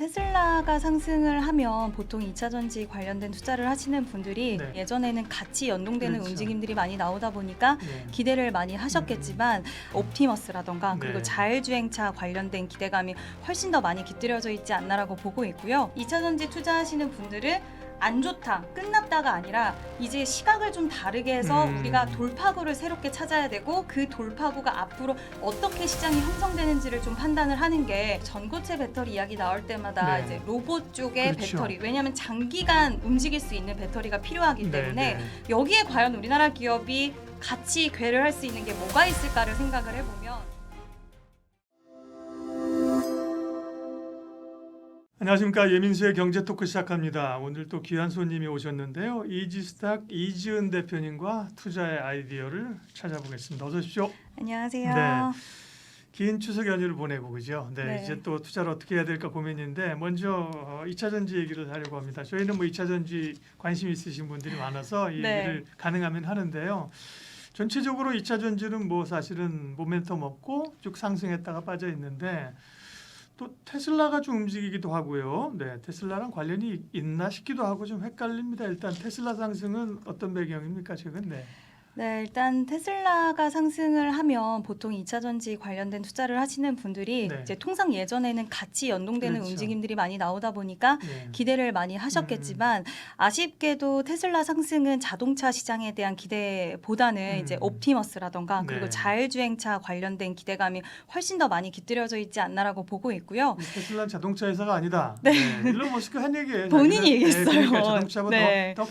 테슬라가 상승을 하면 보통 2차 전지 관련된 투자를 하시는 분들이 네. 예전에는 같이 연동되는 그렇죠. 움직임들이 많이 나오다 보니까 네. 기대를 많이 하셨겠지만 옵티머스라던가 그리고 네. 자율주행차 관련된 기대감이 훨씬 더 많이 깃들여져 있지 않나라고 보고 있고요. 2차 전지 투자하시는 분들은 안 좋다, 끝났다가 아니라 이제 시각을 좀 다르게 해서 우리가 돌파구를 새롭게 찾아야 되고 그 돌파구가 앞으로 어떻게 시장이 형성되는지를 좀 판단을 하는 게 전고체 배터리 이야기 나올 때마다 네. 이제 로봇 쪽의 그렇죠. 배터리, 왜냐하면 장기간 움직일 수 있는 배터리가 필요하기 때문에 네. 여기에 과연 우리나라 기업이 같이 궤를 할 수 있는 게 뭐가 있을까를 생각을 해보면 안녕하십니까. 예민수의 경제 토크 시작합니다. 오늘 또 귀한 손님이 오셨는데요. 이지스탁 이지은 대표님과 투자의 아이디어를 찾아보겠습니다. 어서 오십시오. 안녕하세요. 네. 긴 추석 연휴를 보내고 그죠. 네, 네. 이제 또 투자를 어떻게 해야 될까 고민인데 먼저 2차 전지 얘기를 하려고 합니다. 저희는 뭐 2차 전지 관심 있으신 분들이 많아서 이 네. 얘기를 가능하면 하는데요. 전체적으로 2차 전지는 뭐 사실은 모멘텀 없고 쭉 상승했다가 빠져 있는데 또 테슬라가 좀 움직이기도 하고요. 네, 테슬라랑 관련이 있나 싶기도 하고 좀 헷갈립니다. 일단 테슬라 상승은 어떤 배경입니까 최근? 네. 네, 일단 테슬라가 상승을 하면 보통 2차 전지 관련된 투자를 하시는 분들이 네. 이제 통상 예전에는 같이 연동되는 그렇죠. 움직임들이 많이 나오다 보니까 네. 기대를 많이 하셨겠지만 아쉽게도 테슬라 상승은 자동차 시장에 대한 기대보다는 이제 옵티머스라던가 그리고 네. 자율주행차 관련된 기대감이 훨씬 더 많이 깃들여져 있지 않나라고 보고 있고요. 테슬라는 자동차 회사가 아니다. 네. 일론 머스크 한 얘기예요. 본인이 자기는, 얘기했어요. 그러니까 자동차보다 네. 더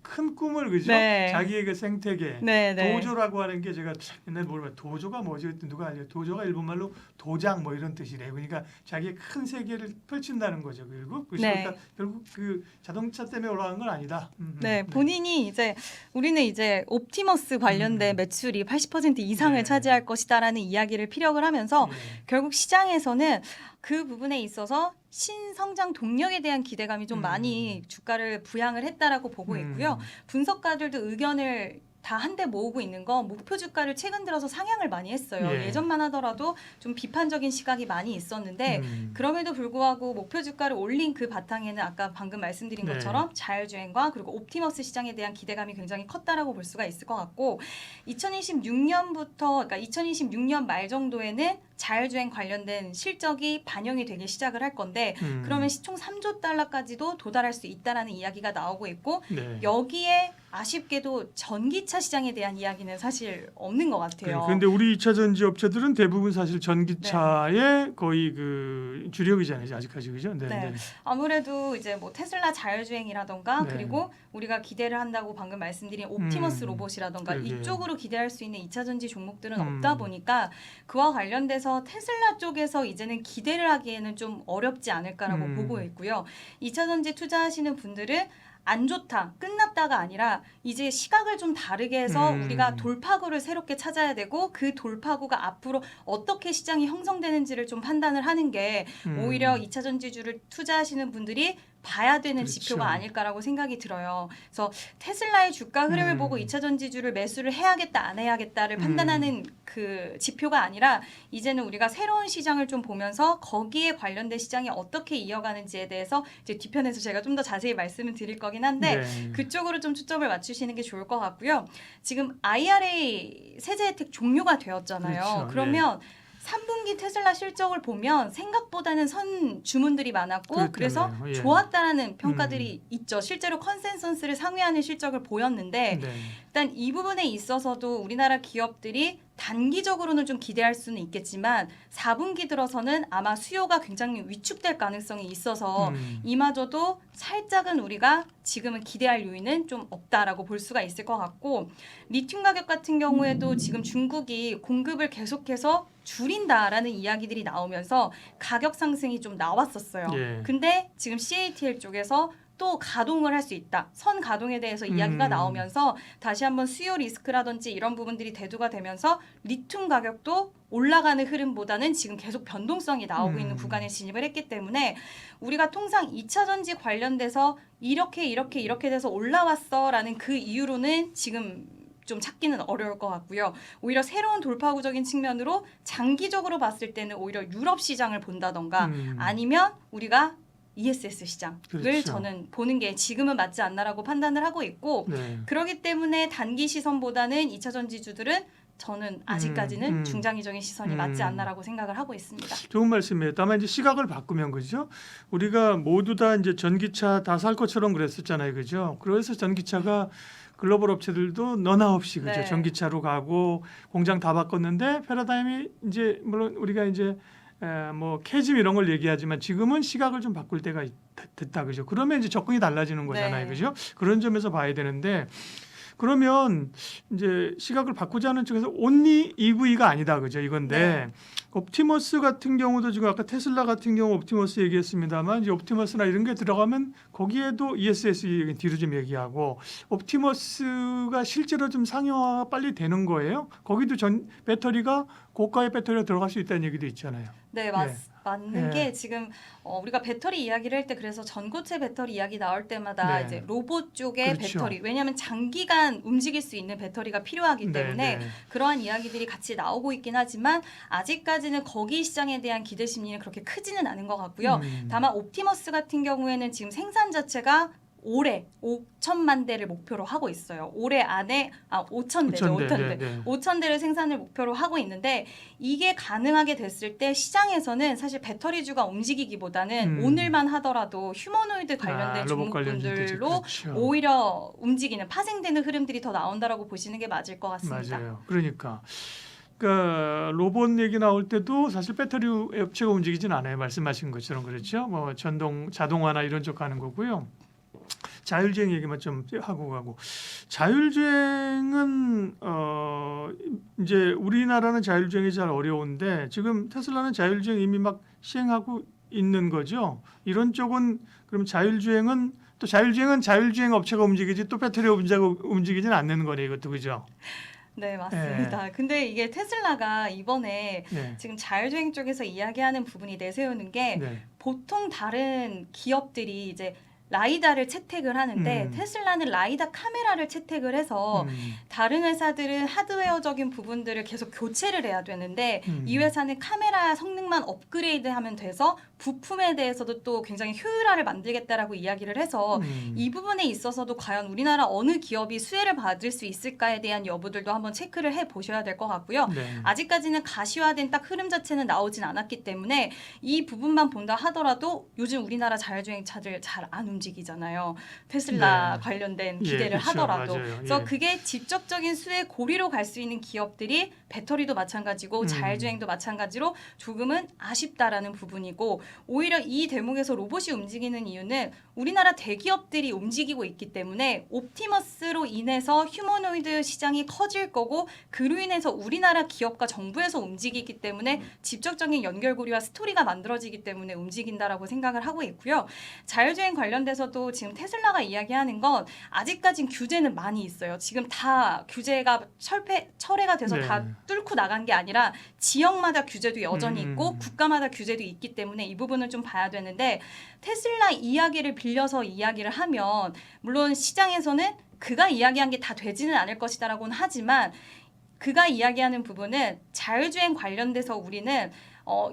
큰 꿈을 그죠? 네. 자기의 그 생태계. 네, 네. 도조라고 하는 게 제가 옛날에 모르면 도조가 뭐지? 누가 알려? 도조가 일본말로 도장 뭐 이런 뜻이래요. 그러니까 자기의 큰 세계를 펼친다는 거죠. 네. 그러니까 결국 그 자동차 때문에 올라간 건 아니다. 네, 본인이 이제 우리는 이제 옵티머스 관련된 매출이 80% 이상을 네. 차지할 것이다라는 이야기를 피력을 하면서 네. 결국 시장에서는 그 부분에 있어서 신성장 동력에 대한 기대감이 좀 많이 주가를 부양을 했다라고 보고 있고요. 분석가들도 의견을 다 한데 모으고 있는 건 목표 주가를 최근 들어서 상향을 많이 했어요. 예. 예전만 하더라도 좀 비판적인 시각이 많이 있었는데 그럼에도 불구하고 목표 주가를 올린 그 바탕에는 아까 방금 말씀드린 네. 것처럼 자율주행과 그리고 옵티머스 시장에 대한 기대감이 굉장히 컸다라고 볼 수가 있을 것 같고 2026년부터 그러니까 2026년 말 정도에는 자율주행 관련된 실적이 반영이 되기 시작을 할 건데 그러면 시총 3조 달러까지도 도달할 수 있다라는 이야기가 나오고 있고 네. 여기에 아쉽게도 전기차 시장에 대한 이야기는 사실 없는 것 같아요. 그런데 우리 2차 전지 업체들은 대부분 사실 전기차의 거의 그 주력이잖아요. 아직까지 그죠? 네. 네. 아무래도 이제 뭐 테슬라 자율주행이라던가 네. 그리고 우리가 기대를 한다고 방금 말씀드린 옵티머스 로봇이라던가 그러게요. 이쪽으로 기대할 수 있는 2차 전지 종목들은 없다 보니까 그와 관련돼서 테슬라 쪽에서 이제는 기대를 하기에는 좀 어렵지 않을까라고 보고 있고요. 2차 전지 투자하시는 분들은 안 좋다, 끝났다가 아니라 이제 시각을 좀 다르게 해서 우리가 돌파구를 새롭게 찾아야 되고 그 돌파구가 앞으로 어떻게 시장이 형성되는지를 좀 판단을 하는 게 오히려 2차 전지주를 투자하시는 분들이 봐야 되는 그렇죠. 지표가 아닐까라고 생각이 들어요. 그래서 테슬라의 주가 흐름을 보고 2차 전지주를 매수를 해야겠다 안 해야겠다를 판단하는 그 지표가 아니라 이제는 우리가 새로운 시장을 좀 보면서 거기에 관련된 시장이 어떻게 이어가는지에 대해서 이제 뒤편에서 제가 좀 더 자세히 말씀을 드릴 거긴 한데 네. 그쪽으로 좀 초점을 맞추시는 게 좋을 것 같고요. 지금 IRA 세제 혜택 종료가 되었잖아요. 그렇죠. 그러면 3분기 테슬라 실적을 보면 생각보다는 선 주문들이 많았고 그래서 그랬다며요. 예. 좋았다라는 평가들이 있죠. 실제로 컨센서스를 상회하는 실적을 보였는데 네. 일단 이 부분에 있어서도 우리나라 기업들이 단기적으로는 좀 기대할 수는 있겠지만 4분기 들어서는 아마 수요가 굉장히 위축될 가능성이 있어서 이마저도 살짝은 우리가 지금은 기대할 요인은 좀 없다라고 볼 수가 있을 것 같고 리튬 가격 같은 경우에도 지금 중국이 공급을 계속해서 줄인다라는 이야기들이 나오면서 가격 상승이 좀 나왔었어요. 예. 근데 지금 CATL 쪽에서 또 가동을 할 수 있다. 선 가동에 대해서 이야기가 나오면서 다시 한번 수요 리스크라든지 이런 부분들이 대두가 되면서 리튬 가격도 올라가는 흐름보다는 지금 계속 변동성이 나오고 있는 구간에 진입을 했기 때문에 우리가 통상 2차 전지 관련돼서 이렇게 돼서 올라왔어라는 그 이유로는 지금 좀 찾기는 어려울 것 같고요. 오히려 새로운 돌파구적인 측면으로 장기적으로 봤을 때는 오히려 유럽 시장을 본다던가 아니면 우리가 ESS 시장을 그렇죠. 저는 보는 게 지금은 맞지 않나라고 판단을 하고 있고 네. 그렇기 때문에 단기 시선보다는 2차 전지주들은 저는 아직까지는 중장기적인 시선이 맞지 않나라고 생각을 하고 있습니다. 좋은 말씀이에요. 다만 이제 시각을 바꾸면 그죠? 우리가 모두 다 이제 전기차 다 살 것처럼 그랬었잖아요, 그죠? 그래서 전기차가 글로벌 업체들도 너나 없이 그죠? 네. 전기차로 가고 공장 다 바꿨는데 패러다임이 이제 물론 우리가 이제 뭐 캐즘 이런 걸 얘기하지만 지금은 시각을 좀 바꿀 때가 됐다, 그죠? 그러면 이제 접근이 달라지는 거잖아요, 네. 그죠? 그런 점에서 봐야 되는데. 그러면 이제 시각을 바꾸자는 쪽에서 온리 EV가 아니다, 그죠? 이건데 네. 옵티머스 같은 경우도 지금 아까 테슬라 같은 경우 옵티머스 얘기했습니다만 이제 옵티머스나 이런 게 들어가면 거기에도 ESS 뒤로 좀 얘기하고 옵티머스가 실제로 좀 상용화가 빨리 되는 거예요. 거기도 전 배터리가 고가의 배터리가 들어갈 수 있다는 얘기도 있잖아요. 네, 맞는 네. 게 지금 우리가 배터리 이야기를 할 때 그래서 전고체 배터리 이야기 나올 때마다 네. 이제 로봇 쪽의 그렇죠. 배터리 왜냐하면 장기간 움직일 수 있는 배터리가 필요하기 때문에 네. 그러한 이야기들이 같이 나오고 있긴 하지만 아직까지는 거기 시장에 대한 기대 심리는 그렇게 크지는 않은 것 같고요. 다만 옵티머스 같은 경우에는 지금 생산 자체가 올해 5천만 대를 목표로 하고 있어요. 올해 안에 5천 대죠. 5천 대. 네. 5천 대를 생산을 목표로 하고 있는데 이게 가능하게 됐을 때 시장에서는 사실 배터리주가 움직이기보다는 오늘만 하더라도 휴머노이드 관련된 로봇 종목분들로 그렇죠. 오히려 움직이는 파생되는 흐름들이 더 나온다라고 보시는 게 맞을 것 같습니다. 맞아요. 그러니까 로봇 얘기 나올 때도 사실 배터리 업체가 움직이진 않아요. 말씀하신 것처럼 그렇죠. 뭐 자동화나 이런 쪽 가는 거고요. 자율주행 얘기만 좀 하고 가고 자율주행은 이제 우리나라는 자율주행이 잘 어려운데 지금 테슬라는 자율주행 이미 막 시행하고 있는 거죠. 이런 쪽은 그럼 자율주행은 자율주행 업체가 움직이지 또 배터리 업체가 움직이지는 않는 거네 이것도 그죠? 네, 맞습니다. 근데 이게 테슬라가 이번에 네. 지금 자율주행 쪽에서 이야기하는 부분이 내세우는 게 네. 보통 다른 기업들이 이제 라이다를 채택을 하는데 테슬라는 라이다 카메라를 채택을 해서 다른 회사들은 하드웨어적인 부분들을 계속 교체를 해야 되는데 이 회사는 카메라 성능만 업그레이드하면 돼서 부품에 대해서도 또 굉장히 효율화를 만들겠다라고 이야기를 해서 이 부분에 있어서도 과연 우리나라 어느 기업이 수혜를 받을 수 있을까에 대한 여부들도 한번 체크를 해보셔야 될 것 같고요. 네. 아직까지는 가시화된 딱 흐름 자체는 나오진 않았기 때문에 이 부분만 본다 하더라도 요즘 우리나라 자율주행 차들 잘 안 움직이잖아요. 테슬라 네. 관련된 예, 기대를 그렇죠. 하더라도. 맞아요. 그래서 예. 그게 직접적인 수혜 고리로 갈 수 있는 기업들이 배터리도 마찬가지고 자율주행도 마찬가지로 조금은 아쉽다라는 부분이고 오히려 이 대목에서 로봇이 움직이는 이유는 우리나라 대기업들이 움직이고 있기 때문에 옵티머스로 인해서 휴머노이드 시장이 커질 거고 그로 인해서 우리나라 기업과 정부에서 움직이기 때문에 직접적인 연결고리와 스토리가 만들어지기 때문에 움직인다라고 생각을 하고 있고요. 자율주행 관련돼서도 지금 테슬라가 이야기하는 건 아직까진 규제는 많이 있어요. 지금 다 규제가 철회가 돼서 네. 다 뚫고 나간 게 아니라 지역마다 규제도 여전히 있고 국가마다 규제도 있기 때문에 이 부분을 좀 봐야 되는데 테슬라 이야기를 빌려서 이야기를 하면 물론 시장에서는 그가 이야기한 게 다 되지는 않을 것이다라고는 하지만 그가 이야기하는 부분은 자율주행 관련돼서 우리는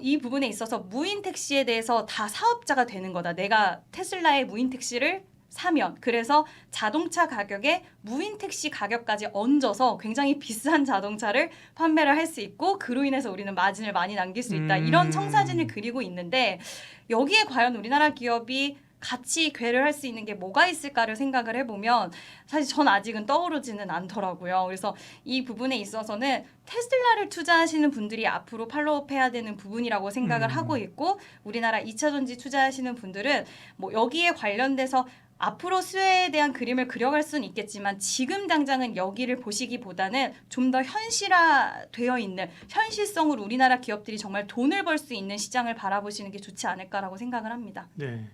이 부분에 있어서 무인 택시에 대해서 다 사업자가 되는 거다. 내가 테슬라의 무인 택시를 사면 그래서 자동차 가격에 무인 택시 가격까지 얹어서 굉장히 비싼 자동차를 판매를 할 수 있고 그로 인해서 우리는 마진을 많이 남길 수 있다. 이런 청사진을 그리고 있는데 여기에 과연 우리나라 기업이 같이 궤를 할 수 있는 게 뭐가 있을까를 생각을 해보면 사실 전 아직은 떠오르지는 않더라고요. 그래서 이 부분에 있어서는 테슬라를 투자하시는 분들이 앞으로 팔로우해야 되는 부분이라고 생각을 하고 있고 우리나라 2차 전지 투자하시는 분들은 뭐 여기에 관련돼서 앞으로 수혜에 대한 그림을 그려갈 수는 있겠지만 지금 당장은 여기를 보시기보다는 좀 더 현실화되어 있는 현실성으로 우리나라 기업들이 정말 돈을 벌 수 있는 시장을 바라보시는 게 좋지 않을까라고 생각을 합니다. 네.